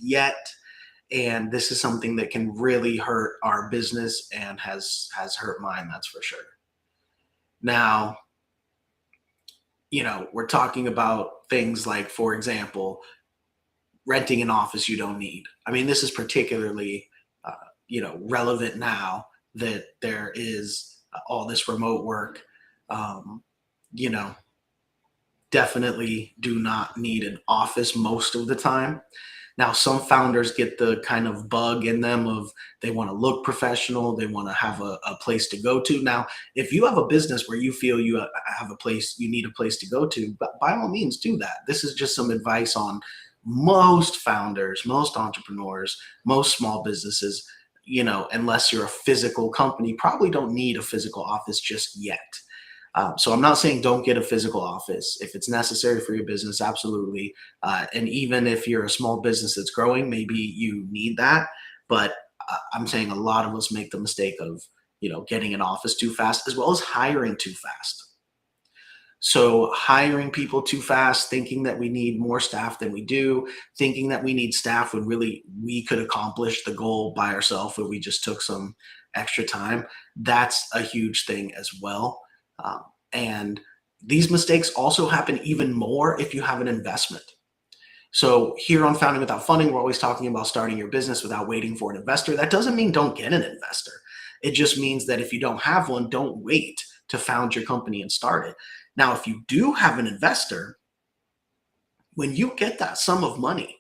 yet. And this is something that can really hurt our business and has hurt mine, that's for sure. Now, we're talking about things like, for example, renting an office you don't need. I mean, this is particularly, uh, relevant now that there is all this remote work. Um, you know, Definitely do not need an office most of the time. Now, some founders get the kind of bug in them of they want to look professional, they want to have a place to go to. Now, if you have a business where you feel you have a place, you need a place to go to, but by all means do that. This is just some advice on most founders, most entrepreneurs, most small businesses, unless you're a physical company, probably don't need a physical office just yet. So I'm not saying don't get a physical office. If it's necessary for your business, absolutely. And even if you're a small business that's growing, maybe you need that. But I'm saying a lot of us make the mistake of, getting an office too fast, as well as hiring too fast. So hiring people too fast, thinking that we need more staff than we do, thinking that we need staff when really we could accomplish the goal by ourselves if we just took some extra time. That's a huge thing as well. Um, and these mistakes also happen even more if you have an investment. So here on Founding Without Funding, we're always talking about starting your business without waiting for an investor. That doesn't mean don't get an investor. It just means that if you don't have one, don't wait to found your company and start it. Now, if you do have an investor, when you get that sum of money,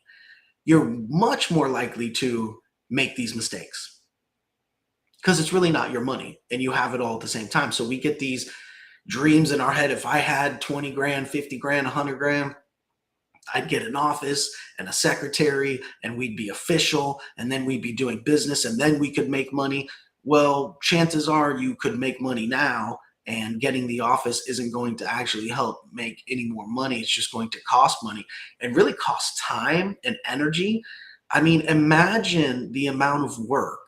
you're much more likely to make these mistakes because it's really not your money and you have it all at the same time. So we get these dreams in our head. If I had 20 grand, 50 grand, 100 grand, I'd get an office and a secretary and we'd be official and then we'd be doing business and then we could make money. Well, chances are you could make money now, and getting the office isn't going to actually help make any more money. It's just going to cost money and really cost time and energy. I mean, imagine the amount of work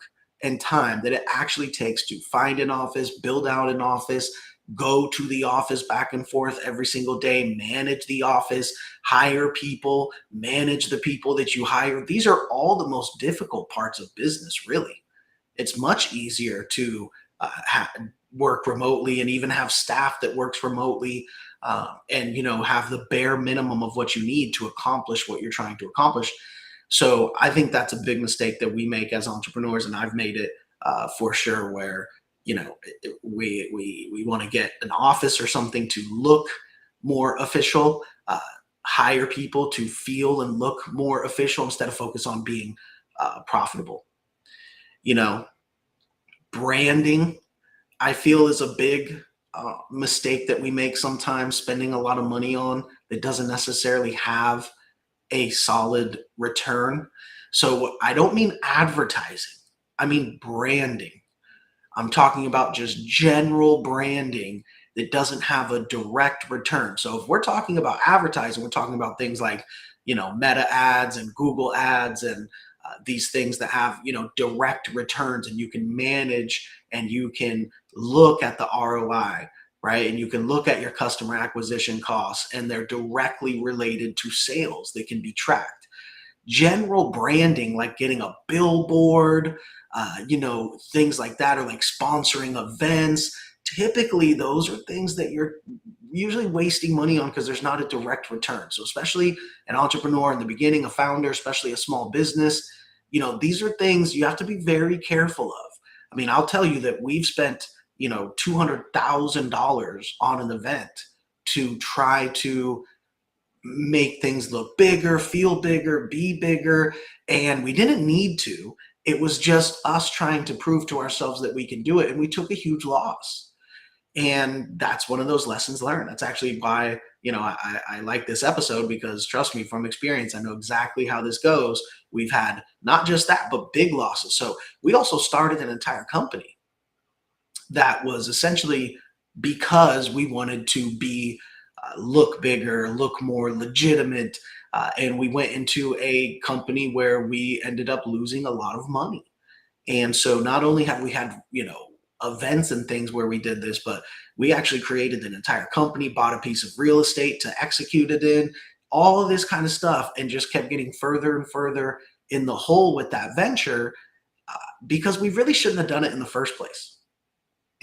and time that it actually takes to find an office, build out an office, go to the office back and forth every single day, manage the office, hire people, manage the people that you hire. These are all the most difficult parts of business, really. It's much easier to work remotely and even have staff that works remotely, and have the bare minimum of what you need to accomplish what you're trying to accomplish. So I think that's a big mistake that we make as entrepreneurs, and I've made it for sure. Where we want to get an office or something to look more official, hire people to feel and look more official instead of focus on being profitable. You know, Branding, I feel, is a big mistake that we make sometimes, spending a lot of money on that doesn't necessarily have a solid return. So I don't mean advertising, I mean branding. I'm talking about just general branding that doesn't have a direct return. So if we're talking about advertising, we're talking about things like, Meta ads and Google ads and these things that have, direct returns, and you can manage and you can look at the ROI, right? And you can look at your customer acquisition costs, and they're directly related to sales. They can be tracked. General branding, like getting a billboard, things like that, or like sponsoring events. Typically, those are things that you're usually wasting money on because there's not a direct return. So, especially an entrepreneur in the beginning, a founder, especially a small business, these are things you have to be very careful of. I mean, I'll tell you that we've spent, $200,000 on an event to try to make things look bigger, feel bigger, be bigger. And we didn't need to. It was just us trying to prove to ourselves that we can do it. And we took a huge loss. And that's one of those lessons learned. That's actually why, I like this episode, because trust me, from experience, I know exactly how this goes. We've had not just that, but big losses. So we also started an entire company that was essentially because we wanted to be look bigger, look more legitimate. And we went into a company where we ended up losing a lot of money. And so not only have we had, events and things where we did this, but we actually created an entire company, bought a piece of real estate to execute it in, all of this kind of stuff, and just kept getting further and further in the hole with that venture because we really shouldn't have done it in the first place.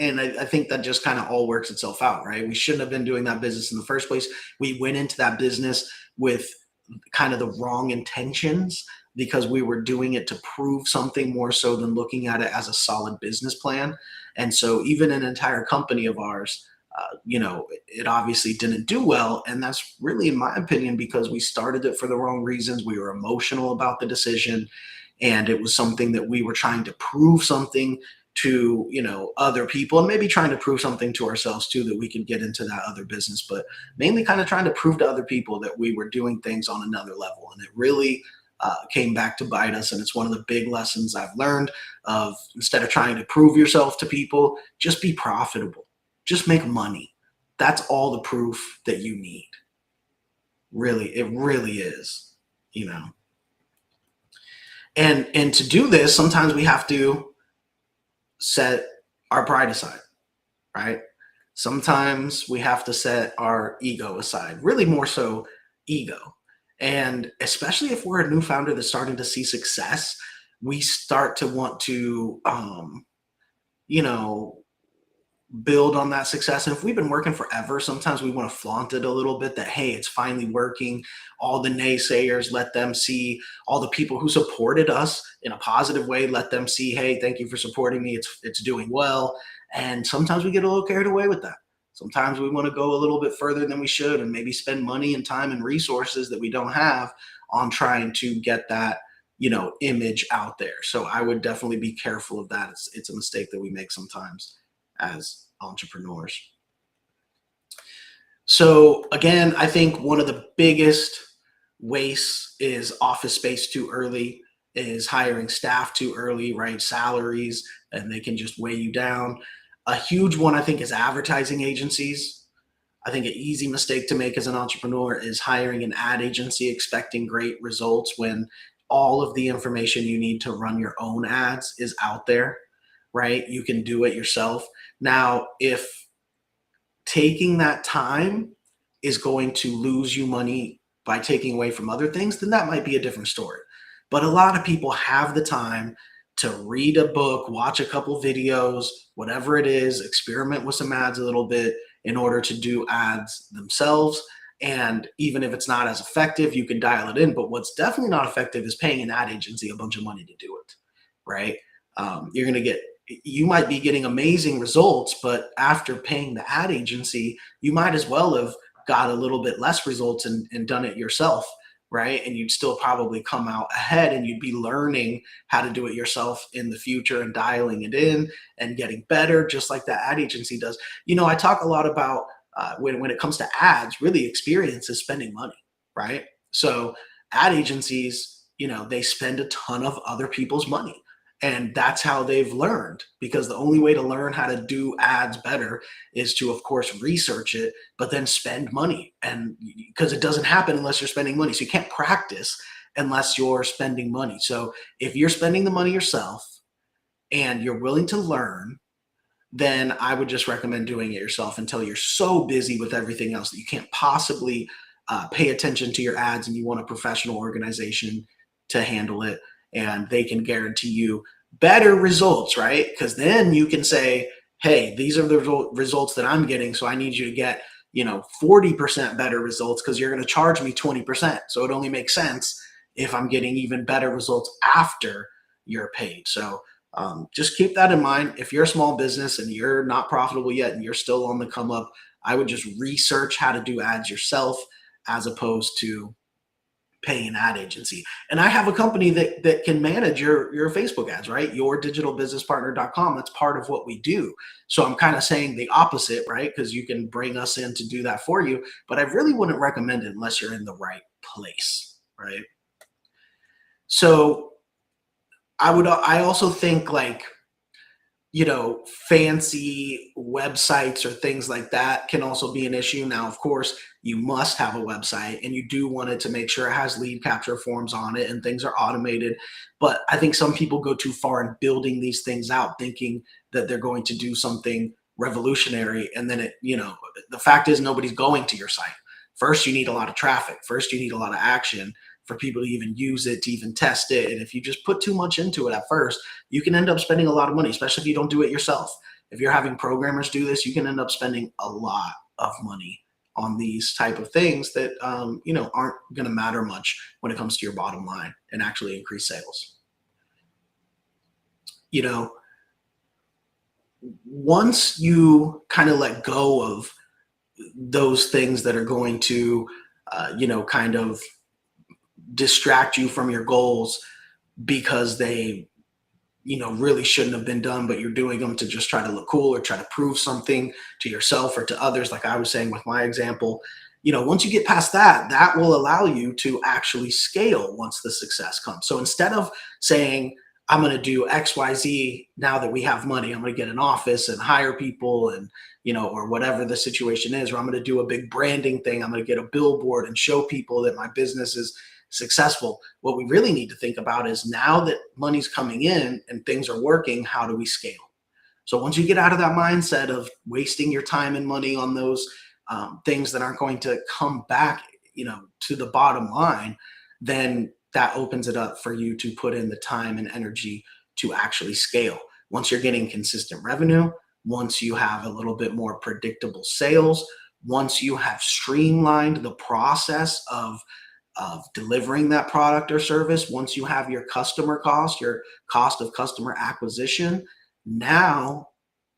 And I think that just kind of all works itself out, right? We shouldn't have been doing that business in the first place. We went into that business with kind of the wrong intentions because we were doing it to prove something more so than looking at it as a solid business plan. And so, even an entire company of ours, it obviously didn't do well. And that's really, in my opinion, because we started it for the wrong reasons. We were emotional about the decision, and it was something that we were trying to prove something to other people, and maybe trying to prove something to ourselves too, that we could get into that other business, but mainly kind of trying to prove to other people that we were doing things on another level. And it really came back to bite us. And it's one of the big lessons I've learned of, instead of trying to prove yourself to people, just be profitable, just make money. That's all the proof that you need. Really, it really is, you know. And to do this, sometimes we have to set our pride aside, right? Sometimes we have to set our ego aside, really more so ego. And especially if we're a new founder that's starting to see success, we start to want to, you know, build on that success. And if we've been working forever, sometimes we want to flaunt it a little bit, that, hey, it's finally working. All the naysayers, let them see. All the people who supported us in a positive way, let them see, hey, thank you for supporting me. It's doing well. And sometimes we get a little carried away with that. Sometimes we want to go a little bit further than we should, and maybe spend money and time and resources that we don't have on trying to get that, image out there. So I would definitely be careful of that. It's a mistake that we make sometimes as entrepreneurs. So again, I think one of the biggest wastes is office space too early, is hiring staff too early, right? Salaries, and they can just weigh you down. A huge one, I think, is advertising agencies. I think an easy mistake to make as an entrepreneur is hiring an ad agency expecting great results when all of the information you need to run your own ads is out there, right? You can do it yourself. Now, if taking that time is going to lose you money by taking away from other things, then that might be a different story. But a lot of people have the time to read a book, watch a couple videos, whatever it is, experiment with some ads a little bit in order to do ads themselves. And even if it's not as effective, you can dial it in. But what's definitely not effective is paying an ad agency a bunch of money to do it, right? You might be getting amazing results, but after paying the ad agency, you might as well have got a little bit less results and done it yourself, right? And you'd still probably come out ahead, and you'd be learning how to do it yourself in the future and dialing it in and getting better, just like that ad agency does. I talk a lot about when it comes to ads, really experience is spending money, right? So ad agencies, they spend a ton of other people's money. And that's how they've learned, because the only way to learn how to do ads better is to, of course, research it, but then spend money. And because it doesn't happen unless you're spending money. So you can't practice unless you're spending money. So if you're spending the money yourself and you're willing to learn, then I would just recommend doing it yourself until you're so busy with everything else that you can't possibly pay attention to your ads, and you want a professional organization to handle it, and they can guarantee you better results, right? Because then you can say, hey, these are the results that I'm getting, so I need you to get 40% better results, because you're going to charge me 20%. So it only makes sense if I'm getting even better results after you're paid. So just keep that in mind. If you're a small business and you're not profitable yet and you're still on the come up, I would just research how to do ads yourself as opposed to paying an ad agency. And I have a company that can manage your Facebook ads, right? Yourdigitalbusinesspartner.com. That's part of what we do. So I'm kind of saying the opposite, right? Because you can bring us in to do that for you, but I really wouldn't recommend it unless you're in the right place, right? So I also think, like, fancy websites or things like that can also be an issue. Now, of course, you must have a website, and you do want it to make sure it has lead capture forms on it and things are automated. But I think some people go too far in building these things out, thinking that they're going to do something revolutionary. And then the fact is, nobody's going to your site. First, you need a lot of traffic. First, you need a lot of action for people to even use it, to even test it. And if you just put too much into it at first, you can end up spending a lot of money, especially if you don't do it yourself. If you're having programmers do this, you can end up spending a lot of money on these type of things that aren't going to matter much when it comes to your bottom line and actually increase sales. You know, once you kind of let go of those things that are going to, kind of distract you from your goals because they, really shouldn't have been done, but you're doing them to just try to look cool or try to prove something to yourself or to others. Like I was saying with my example, once you get past that, that will allow you to actually scale once the success comes. So instead of saying, I'm going to do XYZ now that we have money, I'm going to get an office and hire people and, or whatever the situation is, or I'm going to do a big branding thing. I'm going to get a billboard and show people that my business is successful. What we really need to think about is now that money's coming in and things are working, how do we scale? So once you get out of that mindset of wasting your time and money on those things that aren't going to come back, to the bottom line, then that opens it up for you to put in the time and energy to actually scale. Once you're getting consistent revenue, once you have a little bit more predictable sales, once you have streamlined the process of delivering that product or service, once you have your customer cost, your cost of customer acquisition, now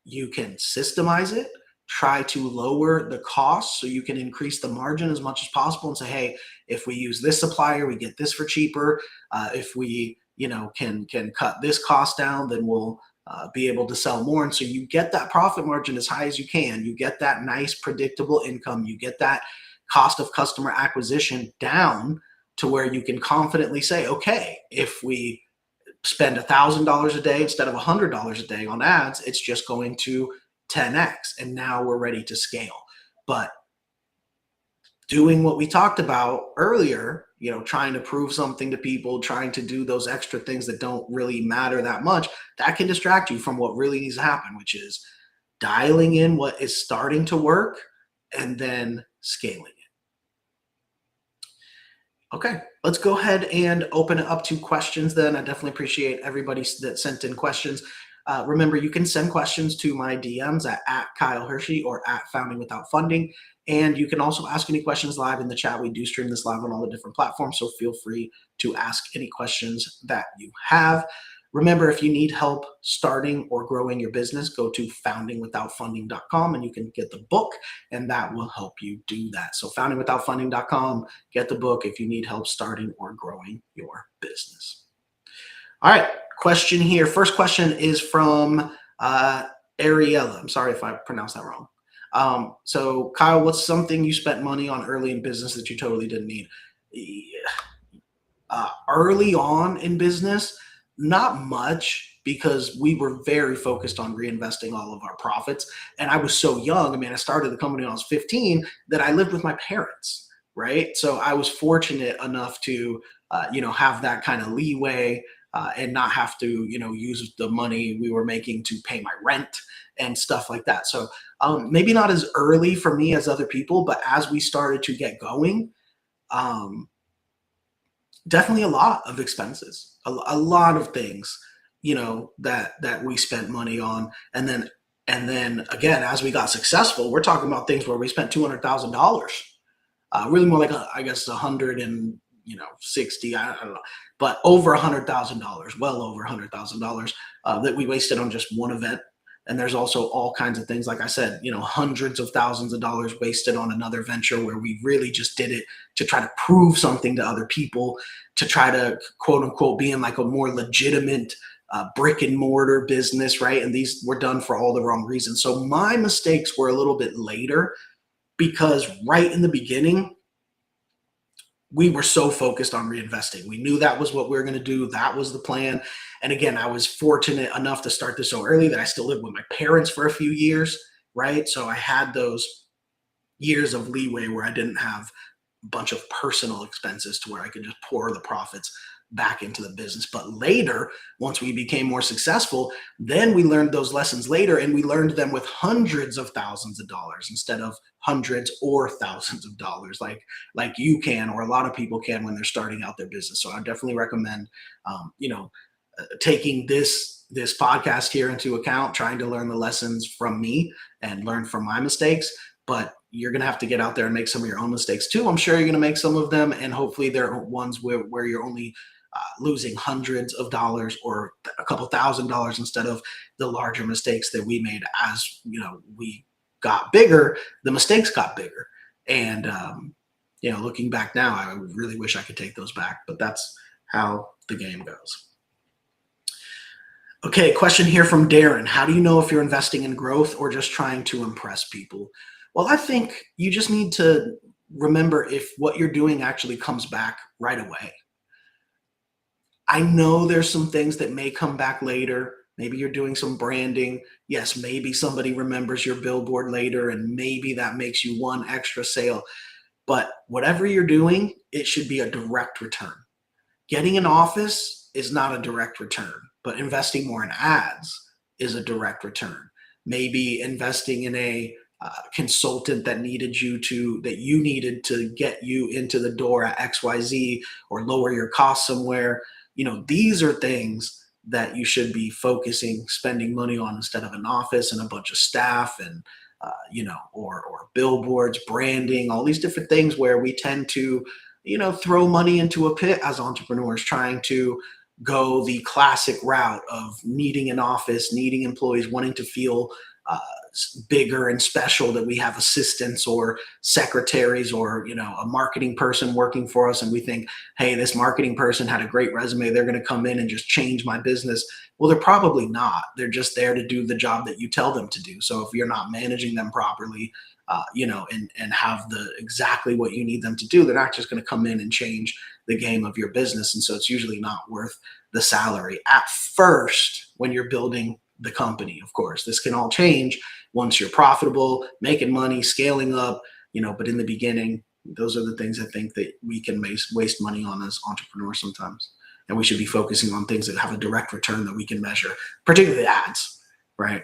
you can systemize it, try to lower the cost so you can increase the margin as much as possible and say, hey, if we use this supplier, we get this for cheaper. If we, can cut this cost down, then we'll be able to sell more. And so you get that profit margin as high as you can. You get that nice predictable income. You get that cost of customer acquisition down to where you can confidently say, okay, if we spend $1,000 a day instead of $100 a day on ads, it's just going to 10x. And now we're ready to scale. But doing what we talked about earlier, trying to prove something to people, trying to do those extra things that don't really matter that much, that can distract you from what really needs to happen, which is dialing in what is starting to work and then scaling it. Okay, let's go ahead and open it up to questions then. I definitely appreciate everybody that sent in questions. Remember, you can send questions to my DMs at Kyle Hiersche or at Founding Without Funding. And you can also ask any questions live in the chat. We do stream this live on all the different platforms, so feel free to ask any questions that you have. Remember, if you need help starting or growing your business, go to foundingwithoutfunding.com and you can get the book, and that will help you do that. So foundingwithoutfunding.com, get the book if you need help starting or growing your business. All right, question here. First question is from Ariella. I'm sorry if I pronounced that wrong. So Kyle, what's something you spent money on early in business that you totally didn't need? Early on in business, not much, because we were very focused on reinvesting all of our profits. And I was so young. I mean, I started the company when I was 15 that I lived with my parents, right? So I was fortunate enough to, have that kind of leeway and not have to, use the money we were making to pay my rent and stuff like that. So maybe not as early for me as other people, but as we started to get going, definitely a lot of expenses, a lot of things, that we spent money on. And then again, as we got successful, we're talking about things where we spent $200,000, really more like, I guess 160, I don't know, but over $100,000, well over $100,000 that we wasted on just one event. And there's also all kinds of things, like I said, hundreds of thousands of dollars wasted on another venture where we really just did it to try to prove something to other people, to try to quote unquote be in like a more legitimate brick and mortar business, right? And these were done for all the wrong reasons. So my mistakes were a little bit later, because right in the beginning, we were so focused on reinvesting. We knew that was what we were going to do. That was the plan. And again, I was fortunate enough to start this so early that I still lived with my parents for a few years, right? So I had those years of leeway where I didn't have a bunch of personal expenses to where I could just pour the profits back into the business. But later, once we became more successful, then we learned those lessons later, and we learned them with hundreds of thousands of dollars instead of hundreds or thousands of dollars, like you can, or a lot of people can when they're starting out their business. So I definitely recommend, taking this podcast here into account, trying to learn the lessons from me and learn from my mistakes. But you're going to have to get out there and make some of your own mistakes too. I'm sure you're going to make some of them, and hopefully they're ones where you're only losing hundreds of dollars or a couple $1,000 instead of the larger mistakes that we made. As we got bigger, the mistakes got bigger. And looking back now, I really wish I could take those back, but that's how the game goes. Okay, question here from Darren. How do you know if you're investing in growth or just trying to impress people? Well, I think you just need to remember if what you're doing actually comes back right away. I know there's some things that may come back later. Maybe you're doing some branding. Yes, maybe somebody remembers your billboard later, and maybe that makes you one extra sale. But whatever you're doing, it should be a direct return. Getting an office is not a direct return, but investing more in ads is a direct return. Maybe investing in a consultant that you needed to get you into the door at XYZ, or lower your costs somewhere. These are things that you should be spending money on, instead of an office and a bunch of staff and or billboards, branding, all these different things where we tend to throw money into a pit as entrepreneurs, trying to go the classic route of needing an office, needing employees, wanting to feel bigger and special, that we have assistants or secretaries or a marketing person working for us, and we think, hey, this marketing person had a great resume, they're going to come in and just change my business. Well, they're probably not. They're just there to do the job that you tell them to do. So if you're not managing them properly, and have exactly what you need them to do, they're not just going to come in and change the game of your business. And so it's usually not worth the salary at first when you're building the company. Of course, this can all change once you're profitable, making money, scaling up, but in the beginning, those are the things I think that we can waste money on as entrepreneurs sometimes. And we should be focusing on things that have a direct return that we can measure, particularly ads, right?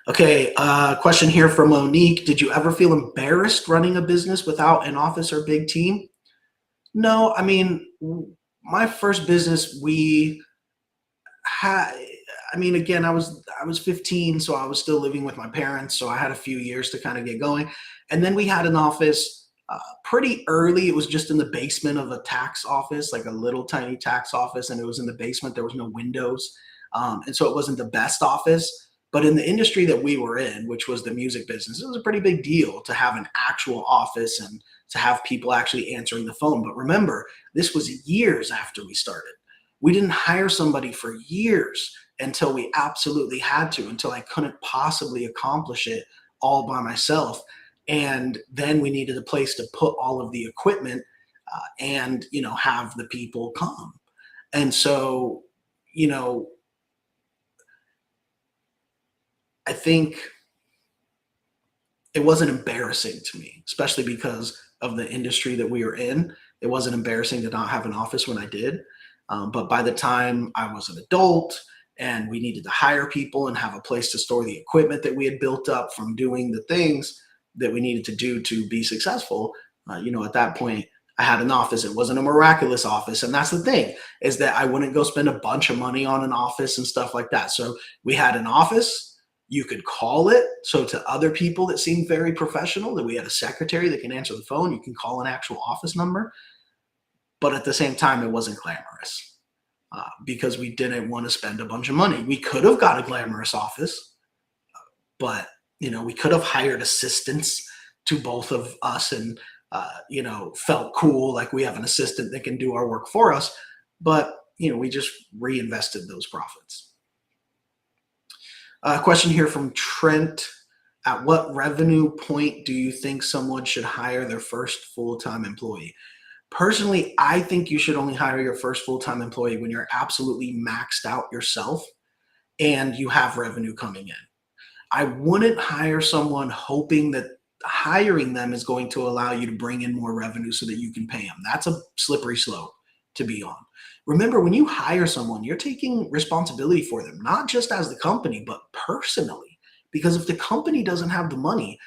Okay, question here from Monique. Did you ever feel embarrassed running a business without an office or big team? No, I mean, my first business, we had, again, I was 15, so I was still living with my parents, so I had a few years to kind of get going. And then we had an office pretty early. It was just in the basement of a tax office, like a little tiny tax office, and it was in the basement. There was no windows, and so it wasn't the best office. But in the industry that we were in, which was the music business, it was a pretty big deal to have an actual office and to have people actually answering the phone. But remember, this was years after we started. We didn't hire somebody for years until we absolutely had to, until I couldn't possibly accomplish it all by myself. And then we needed a place to put all of the equipment and have the people come. And so, I think it wasn't embarrassing to me, especially because of the industry that we were in. It wasn't embarrassing to not have an office when I did. But by the time I was an adult and we needed to hire people and have a place to store the equipment that we had built up from doing the things that we needed to do to be successful, at that point, I had an office. It wasn't a miraculous office. And that's the thing, is that I wouldn't go spend a bunch of money on an office and stuff like that. So we had an office. You could call it. So to other people that seemed very professional, that we had a secretary that can answer the phone, you can call an actual office number. But at the same time, it wasn't glamorous because we didn't want to spend a bunch of money. We could have got a glamorous office, but we could have hired assistants to both of us and felt cool, like we have an assistant that can do our work for us. But we just reinvested those profits. Question here from Trent. At what revenue point do you think someone should hire their first full-time employee? Personally, I think you should only hire your first full-time employee when you're absolutely maxed out yourself and you have revenue coming in. I wouldn't hire someone hoping that hiring them is going to allow you to bring in more revenue so that you can pay them. That's a slippery slope to be on. Remember, when you hire someone, you're taking responsibility for them, not just as the company, but personally. Because if the company doesn't have the money,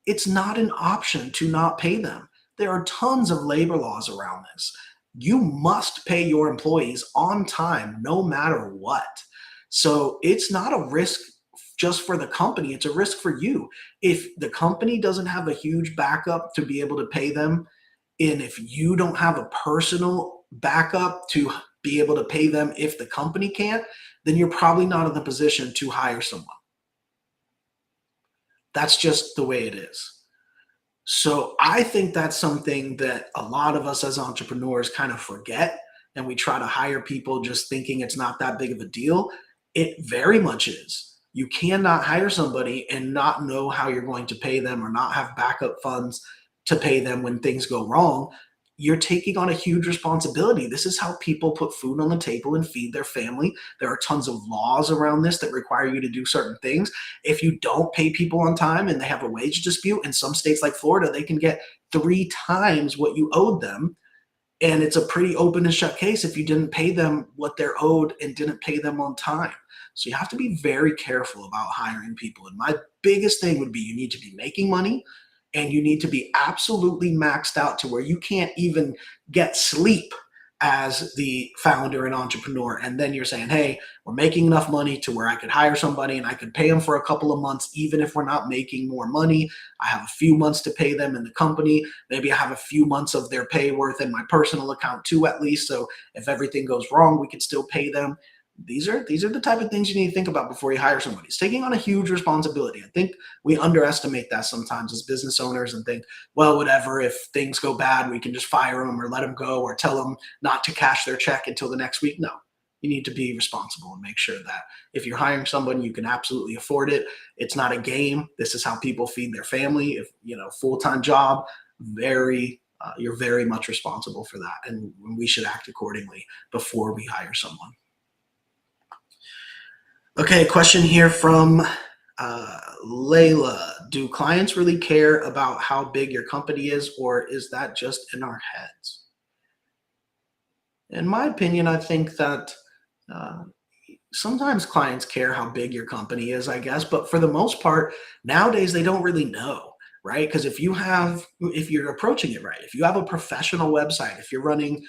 it's not an option to not pay them. There are tons of labor laws around this. You must pay your employees on time no matter what. So it's not a risk just for the company, it's a risk for you. If the company doesn't have a huge backup to be able to pay them, and if you don't have a personal backup to be able to pay them if the company can't, then you're probably not in the position to hire someone. That's just the way it is. So I think that's something that a lot of us as entrepreneurs kind of forget, and we try to hire people just thinking it's not that big of a deal. It very much is. You cannot hire somebody and not know how you're going to pay them or not have backup funds to pay them when things go wrong. You're taking on a huge responsibility. This is how people put food on the table and feed their family. There are tons of laws around this that require you to do certain things. If you don't pay people on time and they have a wage dispute, in some states like Florida, they can get 3 times what you owed them. And it's a pretty open and shut case if you didn't pay them what they're owed and didn't pay them on time. So you have to be very careful about hiring people. And my biggest thing would be you need to be making money, and you need to be absolutely maxed out to where you can't even get sleep as the founder and entrepreneur. And then you're saying, hey, we're making enough money to where I could hire somebody and I could pay them for a couple of months, even if we're not making more money. I have a few months to pay them in the company. Maybe I have a few months of their pay worth in my personal account too, at least. So if everything goes wrong, we could still pay them. These are the type of things you need to think about before you hire somebody. It's taking on a huge responsibility. I think we underestimate that sometimes as business owners and think, well, whatever, if things go bad, we can just fire them or let them go or tell them not to cash their check until the next week. No, you need to be responsible and make sure that if you're hiring someone, you can absolutely afford it. It's not a game. This is how people feed their family. If, full-time job, you're very much responsible for that. And we should act accordingly before we hire someone. Okay, question here from Layla. Do clients really care about how big your company is, or is that just in our heads? In my opinion, I think that sometimes clients care how big your company is, I guess, but for the most part, nowadays they don't really know, right? Because if you're approaching it right, if you have a professional website, if you're running,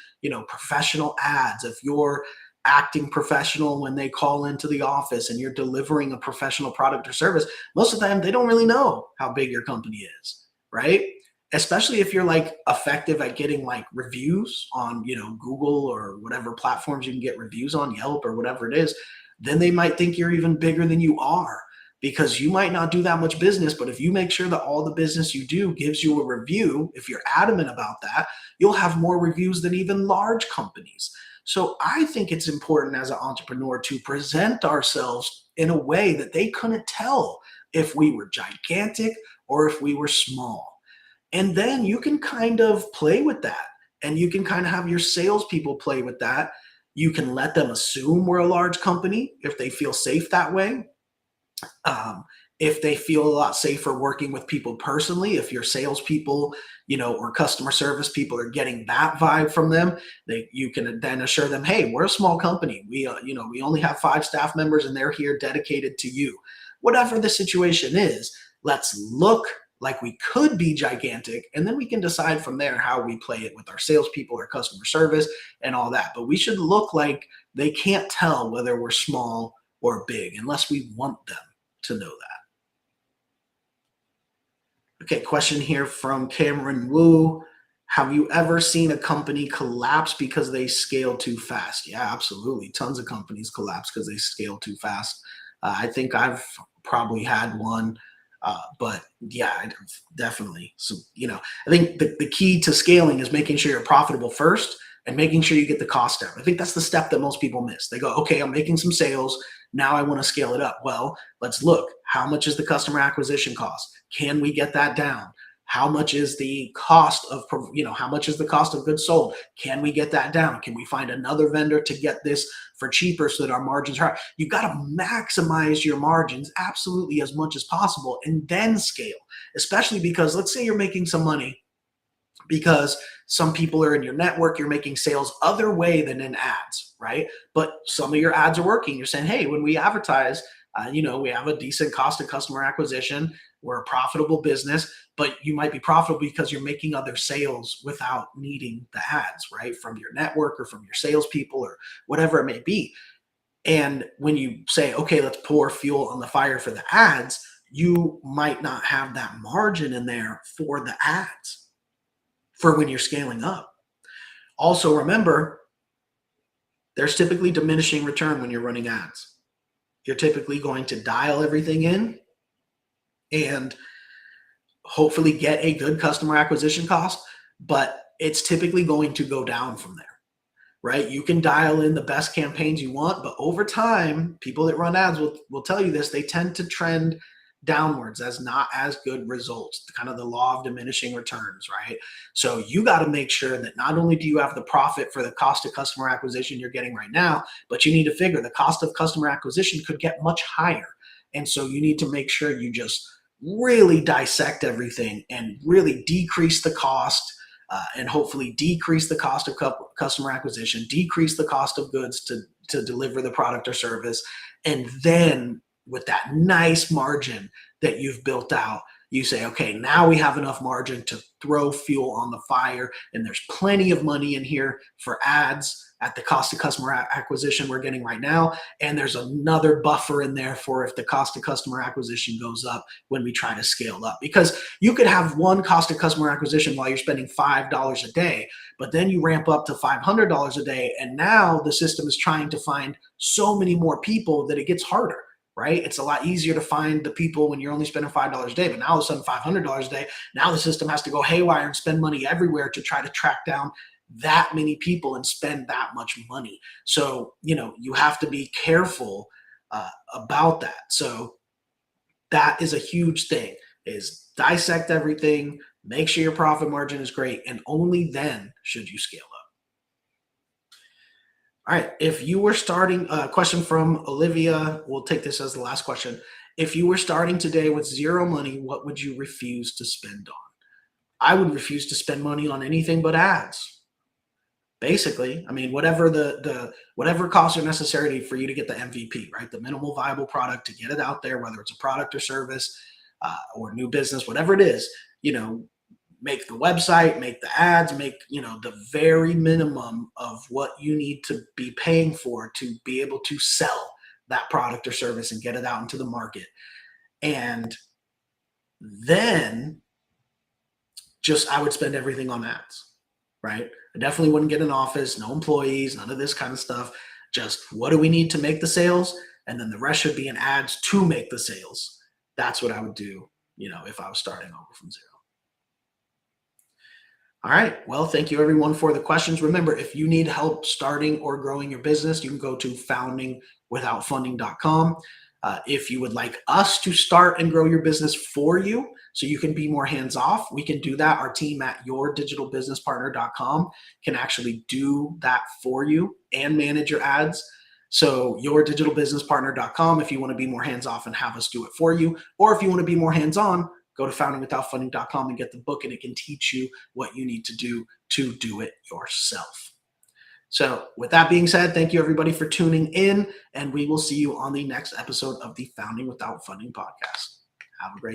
professional ads, if you're acting professional when they call into the office and you're delivering a professional product or service, most of the time they don't really know how big your company is, right? Especially if you're like effective at getting like reviews on, Google or whatever platforms you can get reviews on, Yelp or whatever it is, then they might think you're even bigger than you are, because you might not do that much business. But if you make sure that all the business you do gives you a review, if you're adamant about that, you'll have more reviews than even large companies. So I think it's important as an entrepreneur to present ourselves in a way that they couldn't tell if we were gigantic or if we were small. And then you can kind of play with that, and you can kind of have your salespeople play with that. You can let them assume we're a large company if they feel safe that way. If they feel a lot safer working with people personally, if your salespeople, or customer service people are getting that vibe from them, you can then assure them, hey, we're a small company. We only have 5 staff members and they're here dedicated to you. Whatever the situation is, let's look like we could be gigantic, and then we can decide from there how we play it with our salespeople or customer service and all that. But we should look like they can't tell whether we're small or big unless we want them to know that. Okay, question here from Cameron Wu. Have you ever seen a company collapse because they scale too fast? Yeah, absolutely. Tons of companies collapse because they scale too fast. I think I've probably had one, but yeah, definitely. So, I think the key to scaling is making sure you're profitable first and making sure you get the cost down. I think that's the step that most people miss. They go, okay, I'm making some sales. Now I want to scale it up. Well, let's look. How much is the customer acquisition cost? Can we get that down? How much is the cost of, how much is the cost of goods sold? Can we get that down? Can we find another vendor to get this for cheaper so that our margins are high? You've got to maximize your margins absolutely as much as possible and then scale, especially because let's say you're making some money because some people are in your network, you're making sales other way than in ads, right? But some of your ads are working. You're saying, hey, when we advertise, we have a decent cost of customer acquisition. We're a profitable business, but you might be profitable because you're making other sales without needing the ads, right? From your network or from your salespeople or whatever it may be. And when you say, okay, let's pour fuel on the fire for the ads, you might not have that margin in there for the ads for when you're scaling up. Also, remember, there's typically diminishing return when you're running ads. You're typically going to dial everything in and hopefully get a good customer acquisition cost, but it's typically going to go down from there, right? You can dial in the best campaigns you want, but over time, people that run ads will tell you this, they tend to trend downwards as not as good results, kind of the law of diminishing returns, right? So you got to make sure that not only do you have the profit for the cost of customer acquisition you're getting right now, but you need to figure the cost of customer acquisition could get much higher. And so you need to make sure you just really dissect everything and really decrease the cost and hopefully decrease the cost of customer acquisition, decrease the cost of goods to deliver the product or service. And then with that nice margin that you've built out, you say, okay, now we have enough margin to throw fuel on the fire. And there's plenty of money in here for ads at the cost of customer acquisition we're getting right now. And there's another buffer in there for if the cost of customer acquisition goes up when we try to scale up. Because you could have one cost of customer acquisition while you're spending $5 a day, but then you ramp up to $500 a day. And now the system is trying to find so many more people that it gets harder. Right? It's a lot easier to find the people when you're only spending $5 a day, but now all of a sudden $500 a day, now the system has to go haywire and spend money everywhere to try to track down that many people and spend that much money. So, you have to be careful about that. So that is a huge thing, is dissect everything, make sure your profit margin is great, and only then should you scale up. All right. If you were starting, a question from Olivia, we'll take this as the last question. If you were starting today with zero money, what would you refuse to spend on? I would refuse to spend money on anything but ads. Basically, I mean, whatever whatever costs are necessary for you to get the MVP, right? The minimal viable product to get it out there, whether it's a product or service or new business, whatever it is, make the website, make the ads, make, the very minimum of what you need to be paying for to be able to sell that product or service and get it out into the market. And then I would spend everything on ads, right? I definitely wouldn't get an office, no employees, none of this kind of stuff. Just what do we need to make the sales? And then the rest should be in ads to make the sales. That's what I would do, if I was starting over from zero. All right. Well, thank you everyone for the questions. Remember, if you need help starting or growing your business, you can go to foundingwithoutfunding.com. If you would like us to start and grow your business for you so you can be more hands-off, we can do that. Our team at yourdigitalbusinesspartner.com can actually do that for you and manage your ads. So yourdigitalbusinesspartner.com if you want to be more hands-off and have us do it for you, or if you want to be more hands-on, go to foundingwithoutfunding.com and get the book, and it can teach you what you need to do it yourself. So with that being said, thank you everybody for tuning in, and we will see you on the next episode of the Founding Without Funding podcast. Have a great